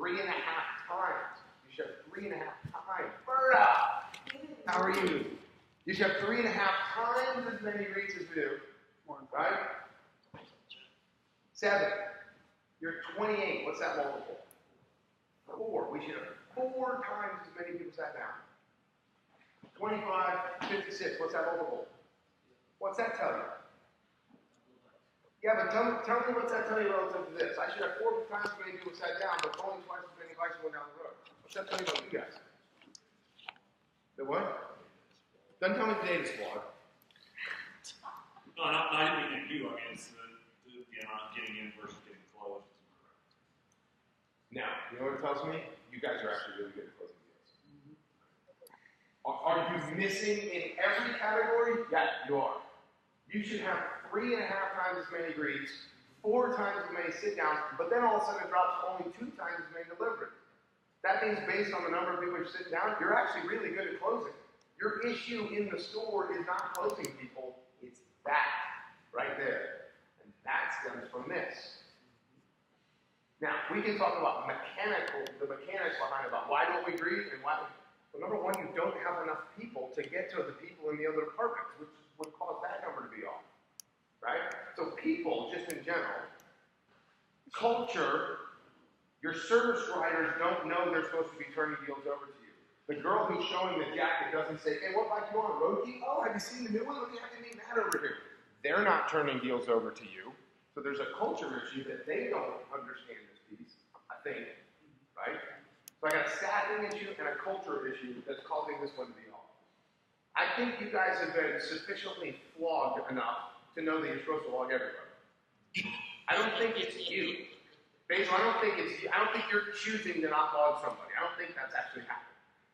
3.5 times. You should have 3.5 times. Berta, how are you? You should have 3.5 times as many reads as we do, right? 7. You're 28. What's that multiple? 4. We should have 4 times as many people sat down. 25, 56. What's that multiple? What's that tell you? Yeah, but tell me what's that tell you relative to this? I should have 4 times as many people sat down, but only twice as many bikes went down the road. What's that tell you about you guys? The what? Doesn't tell me the data's flawed. No, not even you. I mean, it's the not getting in versus getting closed. Now, you know what it tells me? You guys are actually really good at closing deals. Are you missing in every category? Yeah, you are. You should have 3.5 times as many greets, 4 times as many sit-downs, but then all of a sudden it drops only 2 times as many deliveries. That means based on the number of people you're sitting down, you're actually really good at closing. Your issue in the store is not closing people, it's that right there. And that stems from this. Now, we can talk about the mechanics behind about why don't we greet and why. Well, number one, you don't have enough people to get to the people in the other departments, which would cause that number to be off. Right? So people, just in general, culture, your service riders don't know they're supposed to be turning deals over to you. The girl who's showing the jacket doesn't say, hey, what bike you want, Road Key? Oh, have you seen the new one? Let me have you make that over here. They're not turning deals over to you. So there's a culture issue that they don't understand this piece, I think. Right? So I got a staffing issue and a culture issue that's causing this one to be off. I think you guys have been sufficiently flogged enough to know that you're supposed to log everybody. I don't think it's you. Basically, I don't think you're choosing to not log somebody. I don't think that's actually happening.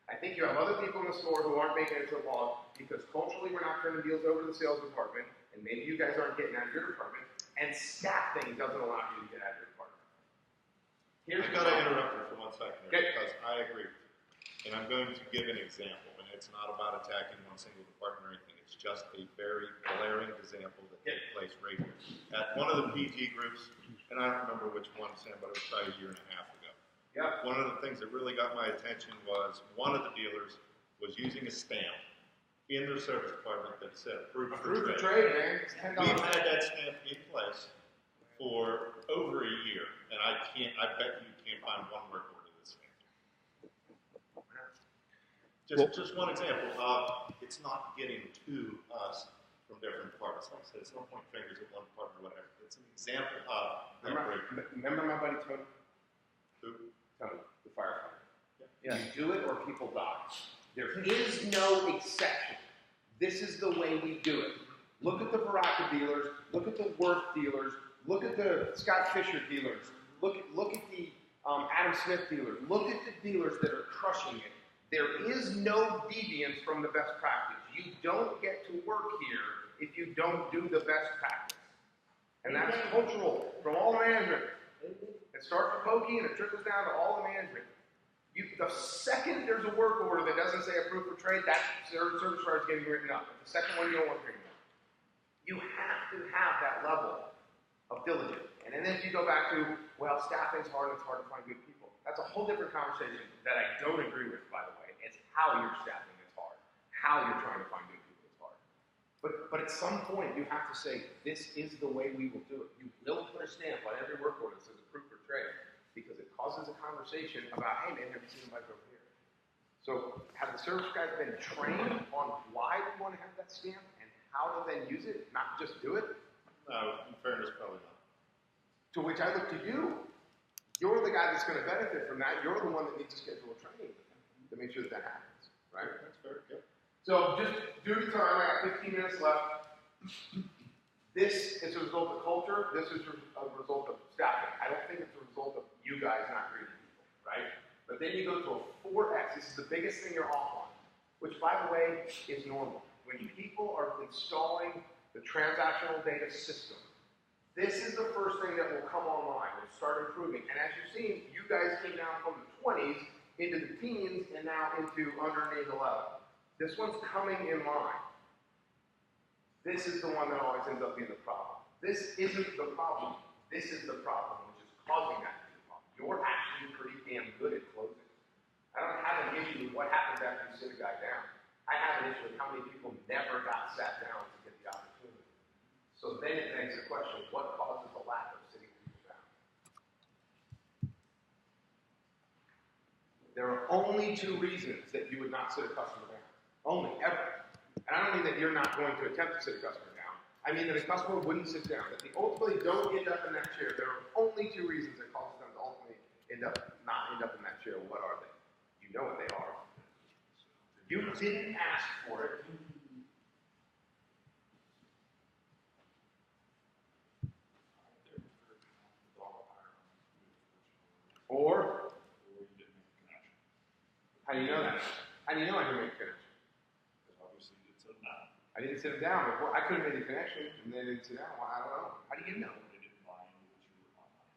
I think you have other people in the store who aren't making it to log because culturally we're not turning deals over to the sales department, and maybe you guys aren't getting out of your department, and staffing doesn't allow you to get out of your department. I've got to interrupt you for 1 second here because I agree. And I'm going to give an example, and it's not about attacking one single department or anything. It's just a very glaring example that took place right here. At one of the PG groups, and I don't remember which one, Sam, but it was probably a year and a half ago. Yeah. One of the things that really got my attention was one of the dealers was using a stamp in their service department that said approved for trade. Man. It's $10. We've had that stamp in place for over a year, and I bet you can't find one work order that's stamped. Just one example of it's not getting to us from different departments. Like I said, it's not pointing fingers at one department or whatever. It's an example of Remember my buddy Tony? Who? Tony, the firefighter. Yeah. You do it or people die. There is no exception. This is the way we do it. Look at the Baraka dealers, look at the Worth dealers, look at the Scott Fisher dealers, look at the Adam Smith dealers, look at the dealers that are crushing it. There is no deviance from the best practice. You don't get to work here if you don't do the best practice. And that's cultural from all the management. It starts with Pokey and it trickles down to all the management. The second there's a work order that doesn't say approved for trade, that service order is getting written up. The second one you don't want to bring up. You have to have that level of diligence. And then if you go back to, well, staffing's hard and it's hard to find good people. That's a whole different conversation that I don't agree with, by the way. It's how you're staffing is hard. How you're trying to find good people is hard. But at some point, you have to say, this is the way we will do it. You will put a stamp on every work order that says approved for trade because it causes a conversation about, hey, man, have you seen a bike over here? So have the service guys been trained on why we want to have that stamp and how to then use it, not just do it? No, in fairness, probably not. To which I look to you. You're the guy that's going to benefit from that. You're the one that needs to schedule a training to make sure that happens, right? That's fair, yep. So just due to time, I got 15 minutes left. This is a result of culture. This is a result of staffing. I don't think it's a result of you guys not greeting people, right? But then you go to a 4X. This is the biggest thing you're off on, which, by the way, is normal. When people are installing the transactional data system, this is the first thing that will come online. We'll start improving. And as you've seen, you guys came down from the 20s into the teens and now into underneath 11. This one's coming in line. This is the one that always ends up being the problem. This isn't the problem. This is the problem, which is causing that to be the problem. You're actually pretty damn good at closing. I don't have an issue with what happens after you sit a guy down. I have an issue with how many people never got sat down to get the opportunity. So then it begs the question, what causes the lack of sitting people down? There are only two reasons that you would not sit a customer down. Only, ever. And I don't mean that you're not going to attempt to sit a customer down. I mean that a customer wouldn't sit down, that they ultimately don't end up in that chair. There are only two reasons that cause them to ultimately not end up in that chair. What are they? You know what they are. You didn't ask for it. Or, how do you know that? How do you know I didn't make a connection? Obviously, you said no. I didn't sit him down. Before. I could have made a connection, and then didn't sit down. Well, I don't know. How do you know? They didn't buy into what you were offering.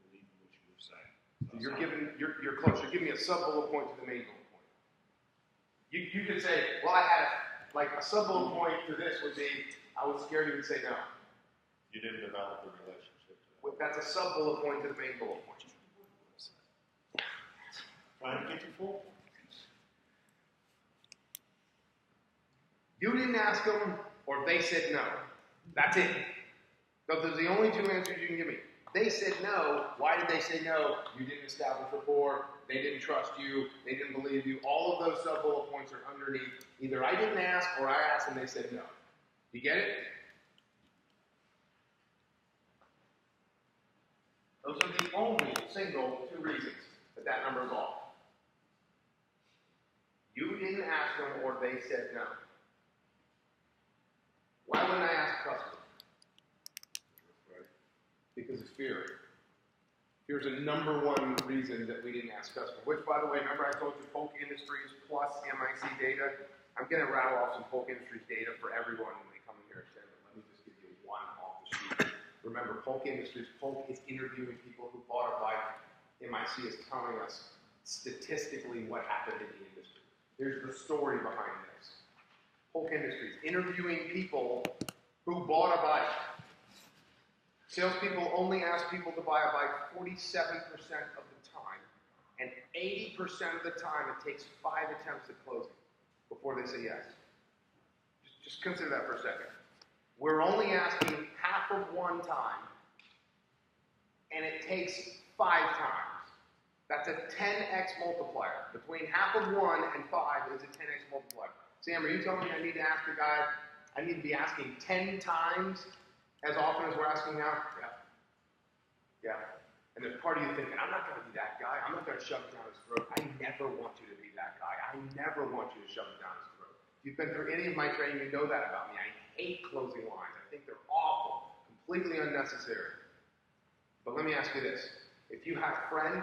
They didn't believe in what you were saying. So you're close. You're giving me a sub-bullet point to the main bullet point. You could say, well, I had like a sub-bullet point to this would be, I was scared you would say no. You didn't develop the relationship. That's a sub-bullet point to the main bullet point. Trying to get you full. You didn't ask them, or they said no. That's it. Those are the only two answers you can give me. They said no. Why did they say no? You didn't establish rapport. They didn't trust you. They didn't believe you. All of those sub-bullet points are underneath. Either I didn't ask, or I asked and they said no. You get it? Those are the only single two reasons that number is off. You didn't ask them, or they said no. Why wouldn't I ask a customer? Because it's fear. Fear is the number one reason that we didn't ask customers. Which, by the way, remember I told you Polk Industries plus MIC data? I'm going to rattle off some Polk Industries data for everyone when they come in here at 10, but let me just give you one off the sheet. Remember, Polk Industries, Polk is interviewing people who bought a bike. MIC is telling us statistically what happened in the industry. Here's the story behind this. Polk Industries, interviewing people who bought a bike. Salespeople only ask people to buy a bike 47% of the time, and 80% of the time it takes 5 attempts at closing before they say yes. Just consider that for a second. We're only asking half of one time, and it takes 5 times. That's a 10x multiplier. Between half of 1 and 5 is a 10x multiplier. Sam, are you telling me I need to ask a guy, I need to be asking 10 times as often as we're asking now? Yeah. Yeah. And there's part of you thinking, I'm not going to be that guy. I'm not going to shove it down his throat. I never want you to be that guy. I never want you to shove it down his throat. If you've been through any of my training, you know that about me. I hate closing lines. I think they're awful, completely unnecessary. But let me ask you this. If you have a friend,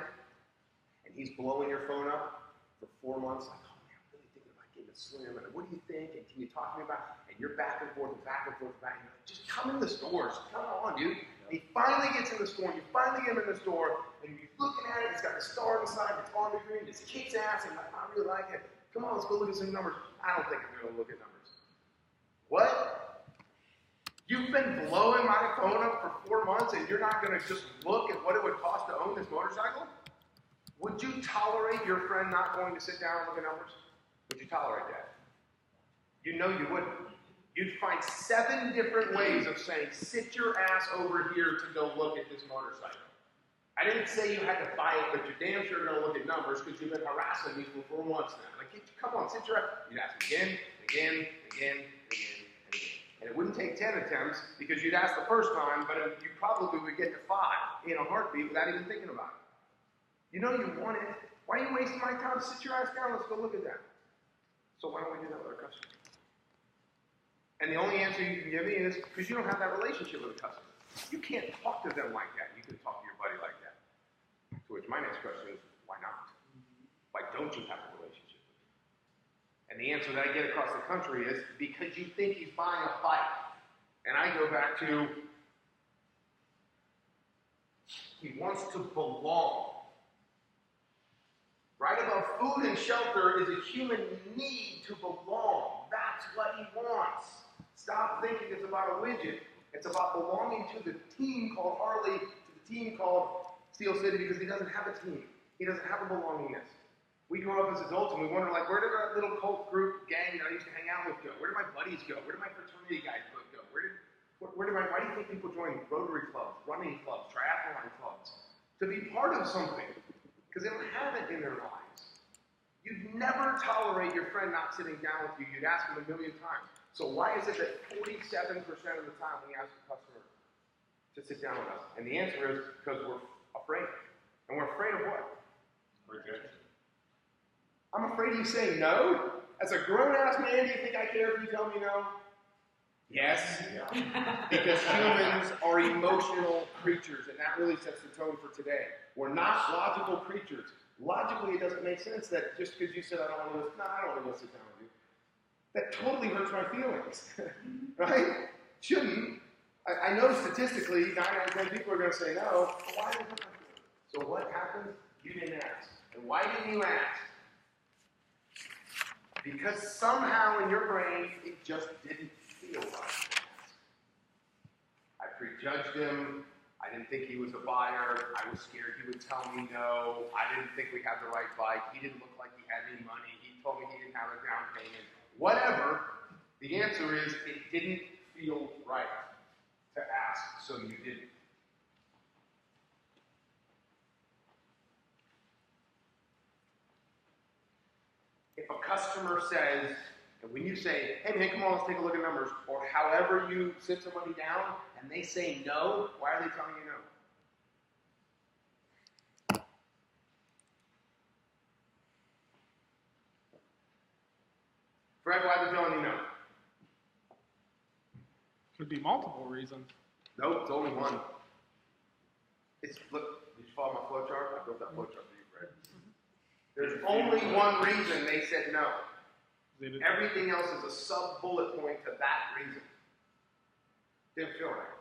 and he's blowing your phone up for 4 months, like, oh man, I'm really thinking about getting a Slim, and what do you think, and can you talk to me about it? And you're back and forth and back and forth and back and forth. Just come in the stores. Come on, dude. And he finally gets in the store, and you finally get him in the store, and you're looking at it, it's got the star inside, it's army green, it's kicks ass, and like, I really like it. Come on, let's go look at some numbers. I don't think I'm going to look at numbers. What? You've been blowing my phone up for 4 months, and you're not going to just look at what it would cost to own this motorcycle? Would you tolerate your friend not going to sit down and look at numbers? Would you tolerate that? You know you wouldn't. You'd find 7 different ways of saying, sit your ass over here to go look at this motorcycle. I didn't say you had to buy it, but you're damn sure going to look at numbers because you've been harassing me for 4 months now. Like, come on, sit your ass. You'd ask again, again, again, again, and again. And it wouldn't take 10 attempts because you'd ask the first time, but you probably would get to 5 in a heartbeat without even thinking about it. You know you want it. Why are you wasting my time? Sit your ass down. Let's go look at that. So why don't we do that with our customers? And the only answer you can give me is because you don't have that relationship with a customer. You can't talk to them like that. You can talk to your buddy like that. To which my next question is, why not? Why don't you have a relationship with him? And the answer that I get across the country is because you think he's buying a bike. And I go back to, he wants to belong. Right above food and shelter is a human need to belong. That's what he wants. Stop thinking it's about a widget. It's about belonging to the team called Harley, to the team called Steel City, because he doesn't have a team. He doesn't have a belongingness. We grow up as adults and we wonder, like, where did our little cult group gang that I used to hang out with go? Where did my buddies go? Where did my fraternity guys go? Why do you think people join Rotary clubs, running clubs, triathlon clubs? To be part of something. Because they don't have it in their lives. You'd never tolerate your friend not sitting down with you. You'd ask them a million times. So why is it that 47% of the time we ask a customer to sit down with us? And the answer is because we're afraid. And we're afraid of what? Rejection. I'm afraid of you saying no? As a grown-ass man, do you think I care if you tell me no? Yes. Because humans are emotional creatures, and that really sets the tone for today. We're not logical creatures. Logically, it doesn't make sense that just because you said, I don't want to go sit down with you, that totally hurts my feelings. Right? Shouldn't. I know statistically, 9 out of 10 people are going to say no, but why did it hurt my feelings? So what happened? You didn't ask. And why didn't you ask? Because somehow in your brain, it just didn't feel right. I prejudged him. I didn't think he was a buyer. I was scared he would tell me no. I didn't think we had the right bike. He didn't look like he had any money. He told me he didn't have a down payment. Whatever. The answer is it didn't feel right to ask, so you didn't. If a customer says, and when you say, hey man, come on, let's take a look at numbers, or however you sit somebody down, and they say no, why are they telling you no? Fred, why are they telling you no? Could be multiple reasons. Nope, it's only one. Look, did you follow my flow chart? I built that flow chart for you, Fred. There's only one reason they said no. Everything else is a sub-bullet point to that reason. Didn't feel right.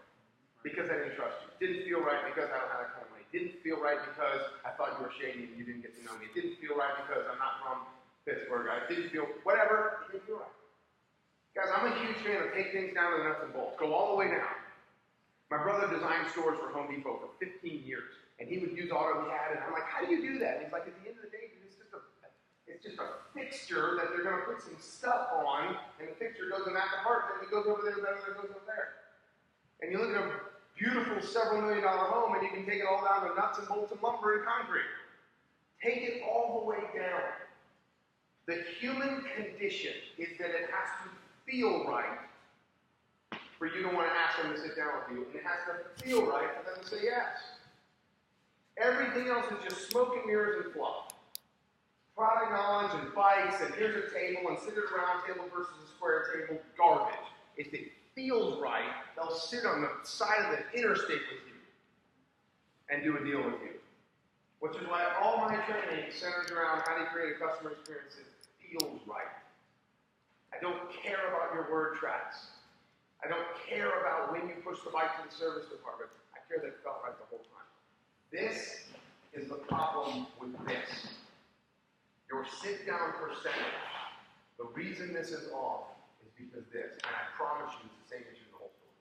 Because I didn't trust you. Didn't feel right because I don't have that kind of money. Didn't feel right because I thought you were shady and you didn't get to know me. Didn't feel right because I'm not from Pittsburgh. I didn't feel, whatever, it didn't feel right. Guys, I'm a huge fan of take things down to the nuts and bolts. Go all the way down. My brother designed stores for Home Depot for 15 years. And he would use AutoCAD, and I'm like, how do you do that? And he's like, at the end of the day, it's just a fixture that they're going to put some stuff on, and the fixture goes in that department, and it goes over there, and it goes over there. And you look at a beautiful several $1 million home, and you can take it all down to nuts and bolts and lumber and concrete. Take it all the way down. The human condition is that it has to feel right for you to want to ask them to sit down with you, and it has to feel right for them to say yes. Everything else is just smoke and mirrors and fluff. Product knowledge and bikes, and here's a table, and sit at a round table versus a square table, garbage. If it feels right, they'll sit on the side of the interstate with you and do a deal with you. Which is why all my training centers around how do you create a customer experience that feels right. I don't care about your word tracks. I don't care about when you push the bike to the service department. I care that it felt right the whole time. This is the problem with this. Your sit-down percentage, the reason this is off is because this, and I promise you it's the same issue in the whole store.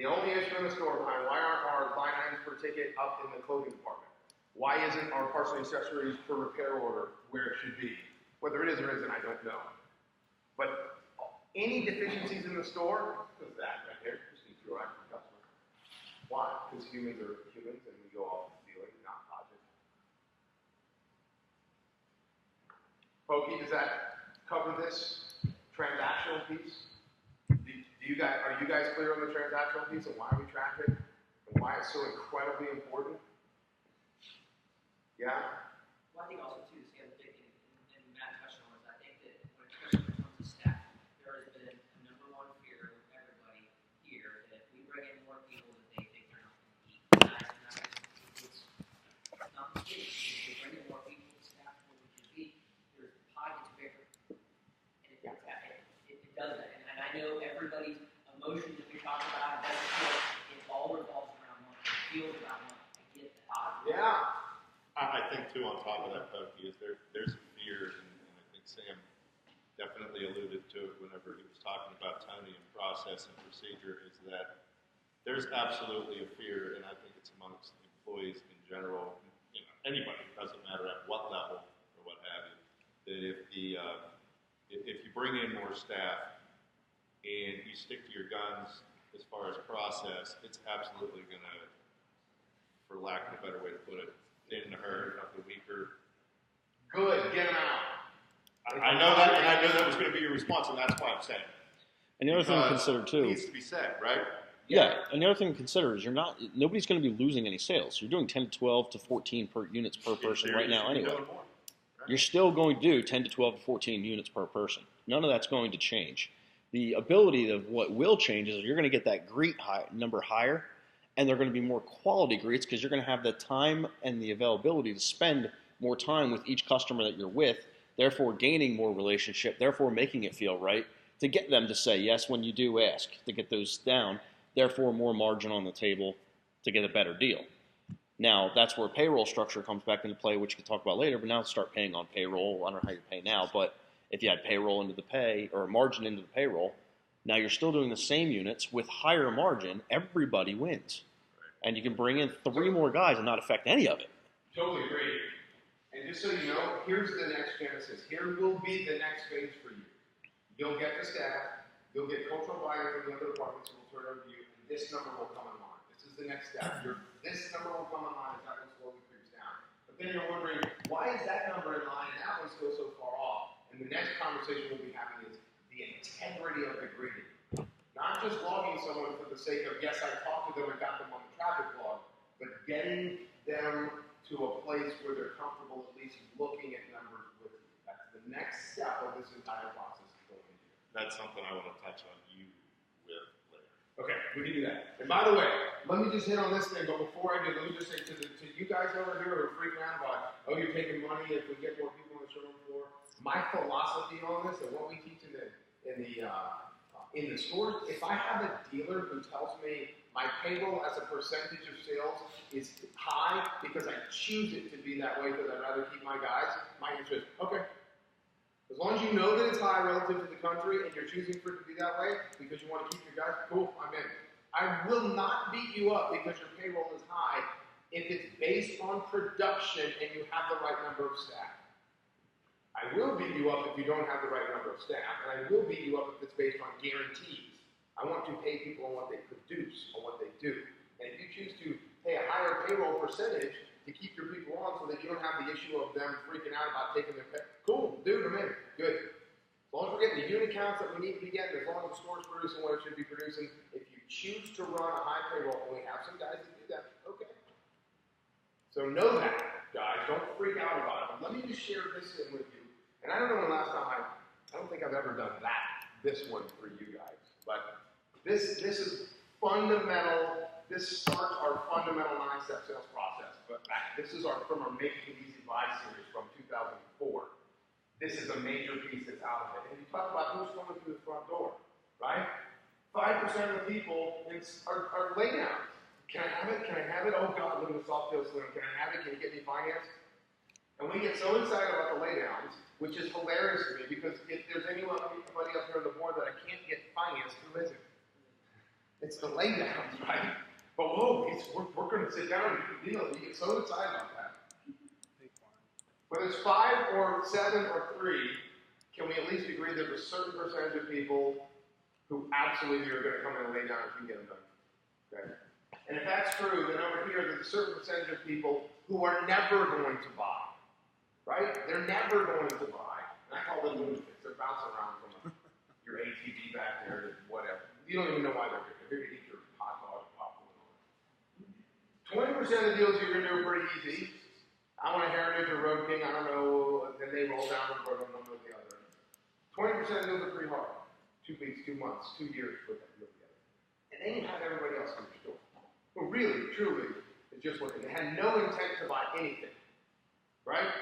The only issue in the store behind why aren't our line items per ticket up in the clothing department? Why isn't our parts and accessories per repair order where it should be? Whether it is or isn't, I don't know. But any deficiencies in the store, is that right there, just need to go right to the customer. Why? Because humans are humans and we go off the feeling, not logic. Pokey, does that cover this transactional piece? Are you guys clear on the transactional piece and why we track it and why it's so incredibly important? Yeah? Well, I think also too, the other thing, and Matt touched on, is I think that when it comes to staff, there has been a number one fear with everybody here that if we bring in more people, that they think they're not going to eat. And it's not the case. If we bring in more people, the staff will be, their pie gets bigger. And it does that. And I know everybody's emotions that we talk about, it all revolves around money. It feels about money. I get that. Yeah. I think too, on top of that, Pokey, is there's a fear, and I think Sam definitely alluded to it whenever he was talking about Tony and process and procedure, is that there's absolutely a fear, and I think it's amongst employees in general, anybody, doesn't matter at what level or what have you, that if you bring in more staff and you stick to your guns as far as process, it's absolutely going to, for lack of a better way to put it, thin the herd of the weaker. Good, get them out. I know that, and I know that was going to be your response, and that's why I'm saying. And the other thing to Because consider it too. needs to be said, right? Yeah, and the other thing to consider is nobody's going to be losing any sales. You're doing 10 to 12 to 14 per units per person right now anyway. You're still going to do 10 to 12 to 14 units per person. None of that's going to change. The ability of what will change is you're going to get that greet number higher, and they're going to be more quality greets because you're going to have the time and the availability to spend more time with each customer that you're with, therefore gaining more relationship, therefore making it feel right, to get them to say yes when you do ask, to get those down, therefore more margin on the table to get a better deal. Now, that's where payroll structure comes back into play, which we can talk about later, but now start paying on payroll. I don't know how you pay now, but if you had payroll into the pay, or margin into the payroll, now you're still doing the same units with higher margin, everybody wins. And you can bring in 3 more guys and not affect any of it. Totally agree. And just so you know, here's the next genesis. Here will be the next phase for you. You'll get the staff, you'll get cultural buy-in from the other departments who will turn over to you, and this number will come online. This is the next step. This number will come online as that one slowly creeps down. But then you're wondering, why is that number in line and that one still so far off? And the next conversation we'll be having is the integrity of the greeting. Not just logging someone for the sake of, yes, I talked to them and got them on the traffic log, but getting them to a place where they're comfortable at least looking at numbers with you. That's the next step of this entire process. That's something I want to touch on you with later. Okay, we can do that. And by the way, let me just hit on this thing, but before I do, let me just say to you guys over here who are freaking out about, oh, you're taking money if we get more people on the showroom floor. My philosophy on this and what we teach in the stores, if I have a dealer who tells me my payroll as a percentage of sales is high because I choose it to be that way because I'd rather keep my guys, my answer is, okay. As long as you know that it's high relative to the country and you're choosing for it to be that way because you want to keep your guys, cool, I'm in. I will not beat you up because your payroll is high if it's based on production and you have the right number of staff. I will beat you up if you don't have the right number of staff, and I will beat you up if it's based on guarantees. I want to pay people on what they produce, on what they do. And if you choose to pay a higher payroll percentage to keep your people on so that you don't have the issue of them freaking out about taking their pay, cool, dude, I'm in, good. As long as we're getting the unit counts that we need to be getting, as long as the store's producing what it should be producing, if you choose to run a high payroll, and we have some guys that do that, okay. So know that, guys, don't freak out about it. But let me just share this in with you. And I don't know when last time I don't think I've ever done this one for you guys. But this is fundamental. This starts our fundamental 9-step sales process. But this is from our Make It Easy Buy series from 2004. This is a major piece that's out of it. And you talk about who's coming through the front door, right? 5% of the people are laydowns. Can I have it? Can I have it? Oh God, look at the soft tail saloon. Can I have it? Can you get me financed? And we get so excited about the laydowns, which is hilarious to me because if there's anybody up here on the board that I can't get financed, who is it? It's the laydowns, right? But whoa, we're going to sit down and do the deal. You get so excited about that. Whether it's 5 or 7 or 3, can we at least agree there's a certain percentage of people who absolutely are going to come in and lay down if you can get them done? Okay? And if that's true, then over here there's a certain percentage of people who are never going to buy. Right? They're never going to buy. And I call them lunatics. They're bouncing around from your ATV back there to whatever. You don't even know why they're here. They're here to eat your hot dog and popcorn. 20% of the deals you're going to do are pretty easy. I want a Heritage or Road King, I don't know, then they roll down and put one with the other. 20% of deals are pretty hard. 2 weeks, 2 months, 2 years to put that deal together. And then you have everybody else in your store who really, truly is just looking. They had no intent to buy anything. Right?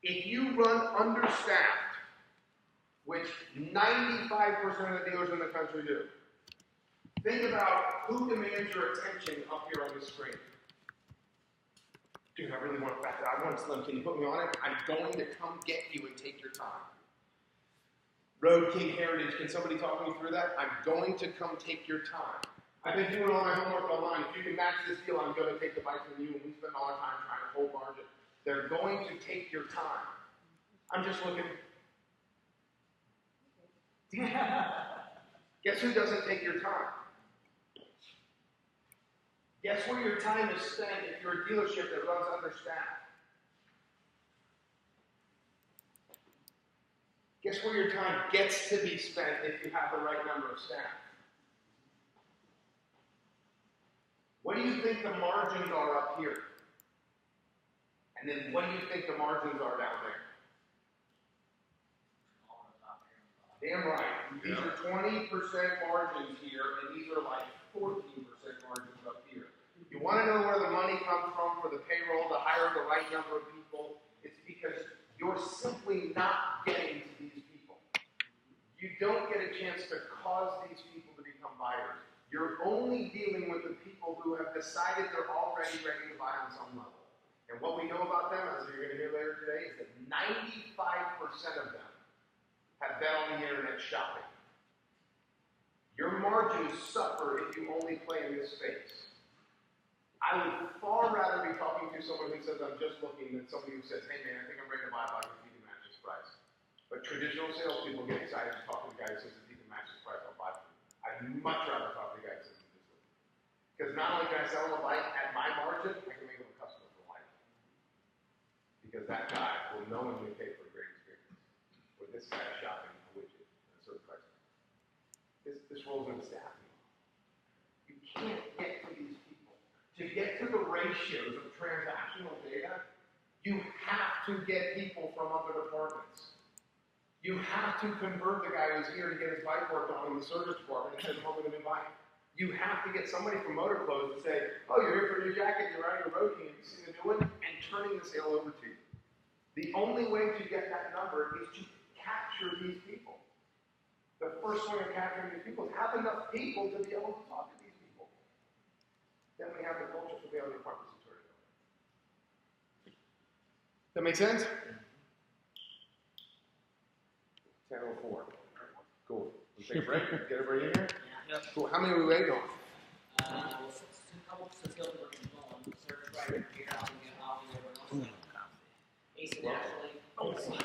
If you run understaffed, which 95% of the dealers in the country do, think about who demands your attention up here on the screen. Dude, I really want a fat. I want a slim. Can you put me on it? I'm going to come get you and take your time. Road King Heritage, can somebody talk me through that? I'm going to come take your time. I've been doing all my homework online. If you can match this deal, I'm going to take the bike from you, and we spend all our time trying to hold margin. They're going to take your time. I'm just looking. Guess who doesn't take your time? Guess where your time is spent if you're a dealership that runs understaffed? Guess where your time gets to be spent if you have the right number of staff? What do you think the margins are up here? And then what do you think the margins are down there? Damn right. These are 20% margins here, and these are like 14% margins up here. You want to know where the money comes from for the payroll to hire the right number of people? It's because you're simply not getting to these people. You don't get a chance to cause these people to become buyers. You're only dealing with the people who have decided they're already ready to buy on some level. And what we know about them, as you're going to hear later today, is that 95% of them have been on the internet shopping. Your margins suffer if you only play in this space. I would far rather be talking to someone who says, I'm just looking, than somebody who says, hey man, I think I'm ready to buy a bike if you can match this price. But traditional salespeople get excited to talk to the guy who says, if you can match this price, I'll buy it. I'd much rather talk to the guy who says, just look. Because not only can I sell him a bike at my margin, I can make him a customer for life. Because that guy will knowingly pay for a great experience. With this guy shopping a widget at a certain price. This rolls into staffing. You can't get to these people. To get to the ratios of transactional data, you have to get people from other departments. You have to convert the guy who's here to get his bike worked on in the service department and send him home with a new bike. You have to get somebody from Motor Clothes to say, oh, you're here for a new jacket, you're riding a road team, you've seen the new one, and turning the sale over to you. The only way to get that number is to capture these people. The first way of capturing these people is have enough people to be able to talk to these people. Then we have the culture to be able to departments to turn it over. That make sense? 10:04. Cool. We take a break. Get everybody in here? Yep. Cool. How many are we waiting on? Well, couple of skills we're going to go on. Search right here. I'll be over. Ace and Ashley.